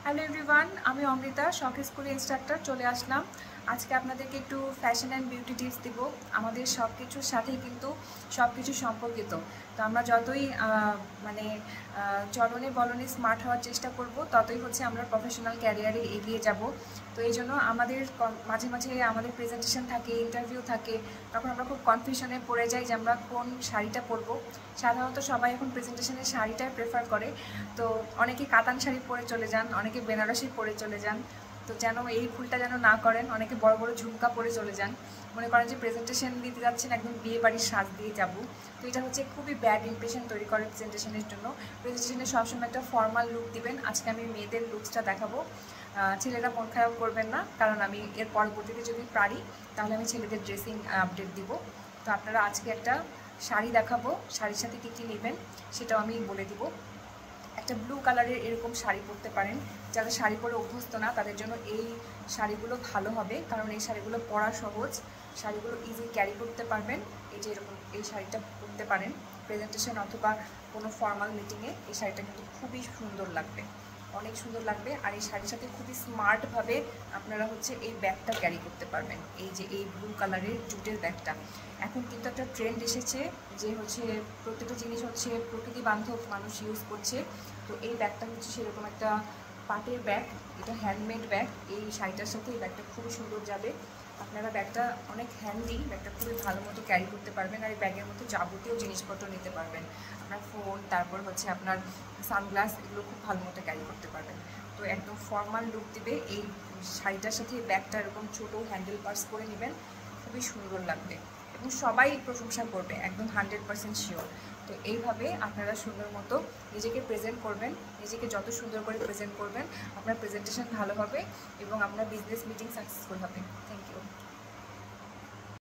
Hello everyone, আমি অমৃতা শখ school instructor চলে আসলাম। আজকে আপনাদেরকে একটু ফ্যাশন অ্যান্ড বিউটি টিপস দিব। আমাদের সব কিছুর সাথেই কিন্তু সব কিছু সম্পর্কিত। তো আমরা যতই মানে চলনে বলনে স্মার্ট হওয়ার চেষ্টা করব, ততই হচ্ছে আমরা প্রফেশনাল ক্যারিয়ারে এগিয়ে যাব। তো এই জন্য আমাদের মাঝে মাঝে আমাদের প্রেজেন্টেশন থাকে, ইন্টারভিউ থাকে, তখন আমরা খুব কনফিউশনে পড়ে যাই যে আমরা কোন শাড়িটা পরবো। সাধারণত সবাই এখন প্রেজেন্টেশনের শাড়িটাই প্রেফার করে। তো অনেকে কাতান শাড়ি পরে চলে যান, অনেকে বেনারসি পরে চলে যান। তো যেন এই ভুলটা যেন না করেন, অনেকে বড় বড় ঝুমকা পরে চলে যান, মনে করেন যে প্রেজেন্টেশন দিতে যাচ্ছেন একদম বিয়ে বাড়ির সাজ দিয়ে যাব। তো এটা হচ্ছে খুবই ব্যাড ইমপ্রেশন তৈরি করে প্রেজেন্টেশনের জন্য। প্রেজেন্টেশনে সবসময় একটা ফর্মাল লুক দিবেন। আজকে আমি মেয়েদের লুকসটা দেখাবো। ছেলেরা মন খারাপ করবেন না, কারণ আমি এর পরবর্তীতে যদি পারি তাহলে আমি ছেলেদের ড্রেসিং আপডেট দিব। তো আপনারা আজকে একটা শাড়ি দেখাবো, শাড়ির সাথে কী কী নেবেন সেটাও আমি বলে দিব। একটা ব্লু কালারের এরকম শাড়ি পরতে পারেন। যারা শাড়ি পরে অভ্যস্ত না তাদের জন্য এই শাড়িগুলো ভালো হবে, কারণ এই শাড়িগুলো পরা সহজ, শাড়িগুলো ইজি ক্যারি করতে পারবেন। এই যে এরকম এই শাড়িটা পরতে পারেন প্রেজেন্টেশন অথবা কোনো ফর্মাল মিটিংয়ে। এই শাড়িটা কিন্তু খুবই সুন্দর লাগবে, অনেক সুন্দর লাগবে। আর এই শাড়ির সাথে খুবই স্মার্টভাবে আপনারা হচ্ছে এই ব্যাগটা ক্যারি করতে পারবেন। এই যে এই ব্লু কালারের জুটের ব্যাগটা, এখন কিন্তু একটা ট্রেন্ড এসেছে যে হচ্ছে প্রত্যেকটা জিনিস হচ্ছে প্রকৃতি বান্ধব মানুষ ইউজ করছে। তো এই ব্যাগটা হচ্ছে সেরকম একটা পাটের ব্যাগ, এটা হ্যান্ডমেড ব্যাগ। এই শাড়িটার সাথে এই ব্যাগটা খুবই সুন্দর যাবে। আপনারা ব্যাগটা অনেক হ্যান্ডি, ব্যাগটা খুবই ভালো মতো ক্যারি করতে পারবেন। আর এই ব্যাগের মধ্যে যাবতীয় জিনিসপত্র নিতে পারবেন, আপনার ফোন, তারপর হচ্ছে আপনার সানগ্লাস, এগুলো খুব ভালো মতো ক্যারি করতে পারবেন। তো একদম ফর্মাল লুক দিবে এই শাড়িটার সাথে। এই ব্যাগটা এরকম ছোটো হ্যান্ডেল পার্স করে নেবেন, খুবই সুন্দর লাগবে এবং সবাই প্রশংসা করবে, একদম 100% শিওর। তো এইভাবে আপনারা সুন্দর মতো নিজেকে প্রেজেন্ট করবেন। নিজেকে যত সুন্দর করে প্রেজেন্ট করবেন, আপনার প্রেজেন্টেশন ভালো হবে এবং আপনার বিজনেস মিটিং সাকসেসফুল হবে। Thank you.